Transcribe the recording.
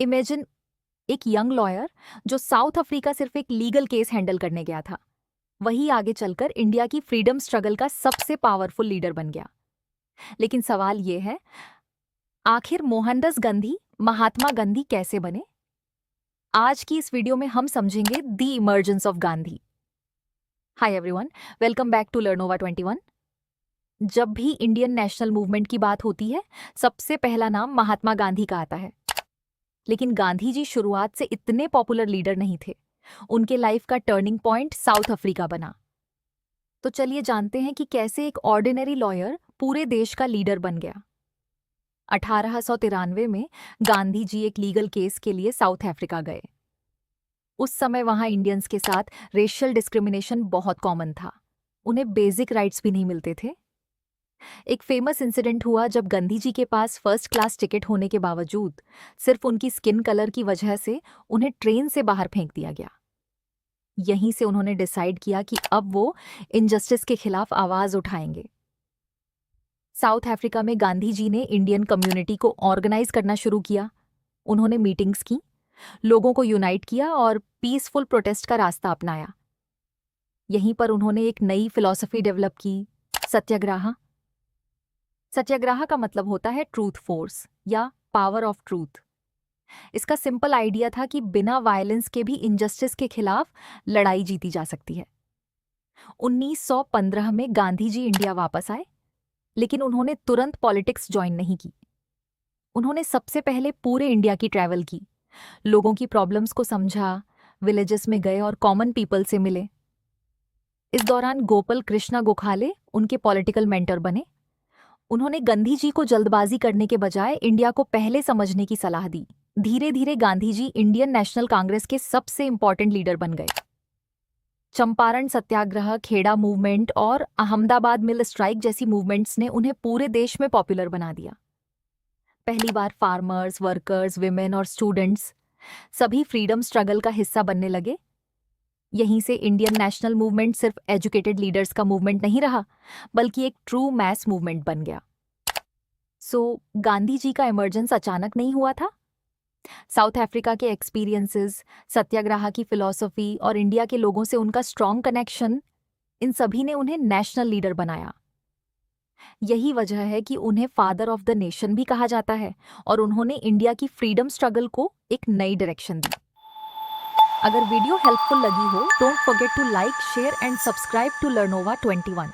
Imagine एक young lawyer जो south Africa सिर्फ एक लीगल केस हैंडल करने गया था, वही आगे चलकर इंडिया की फ्रीडम स्ट्रगल का सबसे पावरफुल लीडर बन गया। लेकिन सवाल ये है, आखिर मोहनदास गांधी महात्मा गांधी कैसे बने? आज की इस वीडियो में हम समझेंगे the emergence of Gandhi. Hi everyone, welcome back to Learnova 21। जब भी इंडियन नेशनल मूवमेंट की बात होती है, सबसे पहला नाम महात्मा गांधी का आता है। लेकिन गांधी जी शुरुआत से इतने पॉपुलर लीडर नहीं थे। उनके लाइफ का टर्निंग पॉइंट साउथ अफ्रीका बना। तो चलिए जानते हैं कि कैसे एक ऑर्डिनरी लॉयर पूरे देश का लीडर बन गया। 1893 में गांधी जी एक लीगल केस के लिए साउथ अफ्रीका गए। उस समय वहां इंडियंस के साथ रेशियल डिस्क्रिमिनेशन बहुत कॉमन था। उन्हें बेसिक राइट्स भी नहीं मिलते थे। एक फेमस इंसिडेंट हुआ जब गांधी जी के पास फर्स्ट क्लास टिकट होने के बावजूद सिर्फ उनकी स्किन कलर की वजह से उन्हें ट्रेन से बाहर फेंक दिया गया। यहीं से उन्होंने डिसाइड किया कि अब वो इनजस्टिस के खिलाफ आवाज उठाएंगे। साउथ अफ्रीका में गांधी जी ने इंडियन कम्युनिटी को ऑर्गेनाइज करना शुरू किया। उन्होंने मीटिंग्स की, लोगों को यूनाइट किया और पीसफुल प्रोटेस्ट का रास्ता अपनाया। यहीं पर उन्होंने एक नई फिलॉसफी डेवलप की, सत्याग्रह। सत्याग्रह का मतलब होता है ट्रूथ फोर्स या पावर ऑफ ट्रूथ। इसका सिंपल आइडिया था कि बिना वायलेंस के भी इनजस्टिस के खिलाफ लड़ाई जीती जा सकती है। 1915 में गांधी जी इंडिया वापस आए, लेकिन उन्होंने तुरंत पॉलिटिक्स ज्वाइन नहीं की। उन्होंने सबसे पहले पूरे इंडिया की ट्रैवल की, लोगों की प्रॉब्लम्स को समझा, विलेजेस में गए और कॉमन पीपल से मिले। इस दौरान गोपाल कृष्णा गोखले उनके पॉलिटिकल मेंटर बने। उन्होंने गांधी जी को जल्दबाजी करने के बजाय इंडिया को पहले समझने की सलाह दी। धीरे धीरे गांधी जी इंडियन नेशनल कांग्रेस के सबसे इंपॉर्टेंट लीडर बन गए। चंपारण सत्याग्रह, खेड़ा मूवमेंट और अहमदाबाद मिल स्ट्राइक जैसी मूवमेंट्स ने उन्हें पूरे देश में पॉपुलर बना दिया। पहली बार फार्मर्स, वर्कर्स, विमेन और स्टूडेंट्स सभी फ्रीडम स्ट्रगल का हिस्सा बनने लगे। यहीं से इंडियन नेशनल मूवमेंट सिर्फ एजुकेटेड लीडर्स का मूवमेंट नहीं रहा, बल्कि एक ट्रू मैस मूवमेंट बन गया। गांधी जी का इमर्जेंस अचानक नहीं हुआ था। साउथ अफ्रीका के एक्सपीरियंसेस, सत्याग्रह की फिलॉसफी और इंडिया के लोगों से उनका स्ट्रॉन्ग कनेक्शन, इन सभी ने उन्हें नेशनल लीडर बनाया। यही वजह है कि उन्हें फादर ऑफ द नेशन भी कहा जाता है और उन्होंने इंडिया की फ्रीडम स्ट्रगल को एक नई डायरेक्शन दी। अगर वीडियो हेल्पफुल लगी हो, don't forget to like, share and subscribe to Learnova 21।